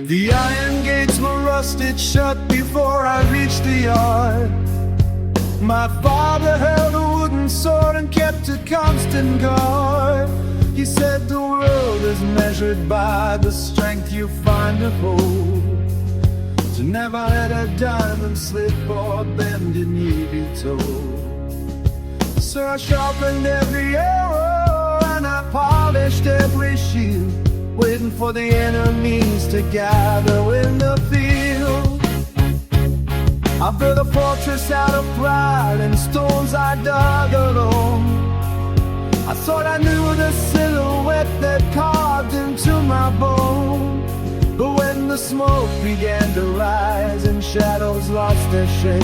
The iron gates were rusted shut before I reached the yard. My father held a wooden sword and kept a constant guard. He said the world is measured by the strength you find to hold. So never let a diamond slip or bend in ye be told. So I sharpened every arrow and I polished every shield, waiting for the enemies to gather in the field. I built a fortress out of pride and stones I dug alone. I thought I knew the silhouette that carved into my bone. But when the smoke began to rise and shadows lost their shape,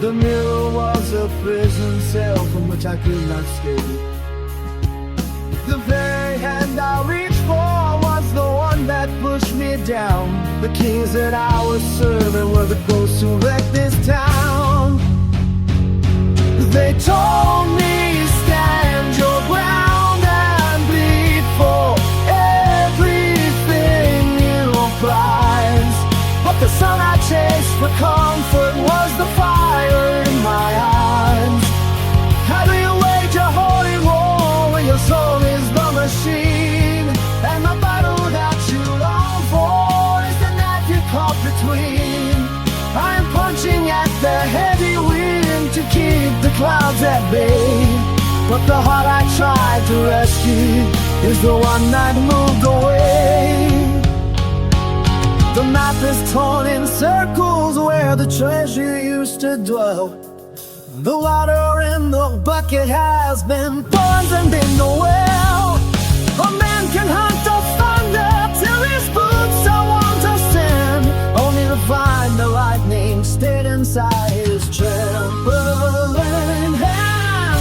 the mirror was a prison cell from which I could not escape. The very hand I reached for was the one that pushed me down. The kings that I was serving were the ghosts who wrecked this town. They told me, stand your ground and bleed for everything you prize. But the sun I chased for comfort was the fire in my eyes. How do you wage a holy war when your soul is the machine? And the battle that you long for is the knife you caught between. I am punching at the heavy wind to keep the clouds at bay. But the heart I tried to rescue is the one that moved away. The map is torn in circles where the treasure used to dwell. The water in the bucket has been poisoned in the well. A man can hunt the thunder till his boots are worn to sand, only to find the lightning stayed inside his trembling hand.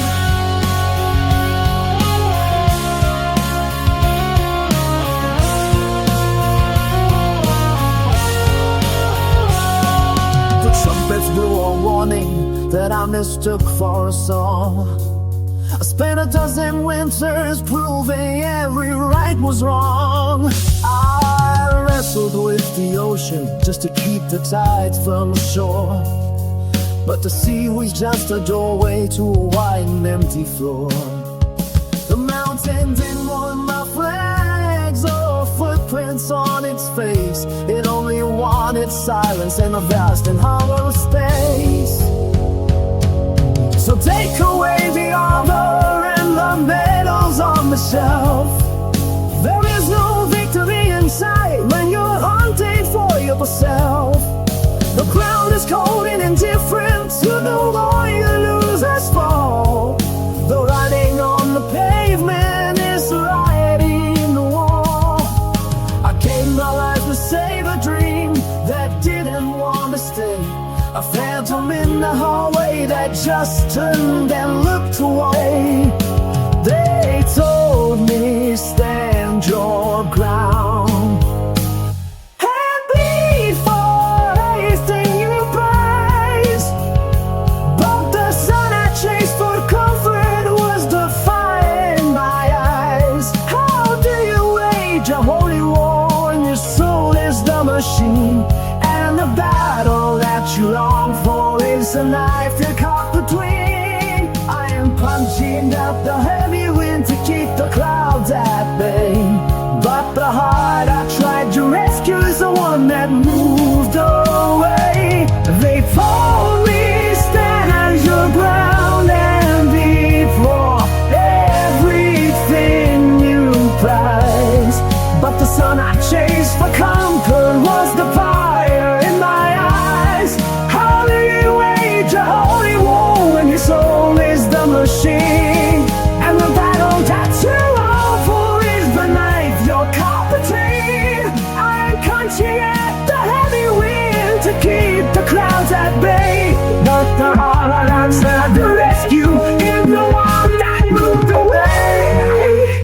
The trumpets blew a warning that I mistook for a song. I spent a dozen winters proving every right was wrong. I wrestled with the ocean just to keep the tides from the shore. But the sea was just a doorway to a wide and empty floor. The mountain didn't want my flags or footprints on its face. It only wanted silence and a vast and hollow space. So take away the armor and the medals on the shelf. There is no victory in sight when you're hunting for yourself. The ground is cold and indifferent to the more losers fall. The writing on the pavement is writing the wall. I gave my life to save a dream that didn't want to stay. A phantom in the hallway that just turned and looked away. They told me, stand your ground and bleed for anything you prize. But the sun I chased for comfort was the fire in my eyes. How do you wage a holy war when your soul is the machine? And the battle that you long for is the night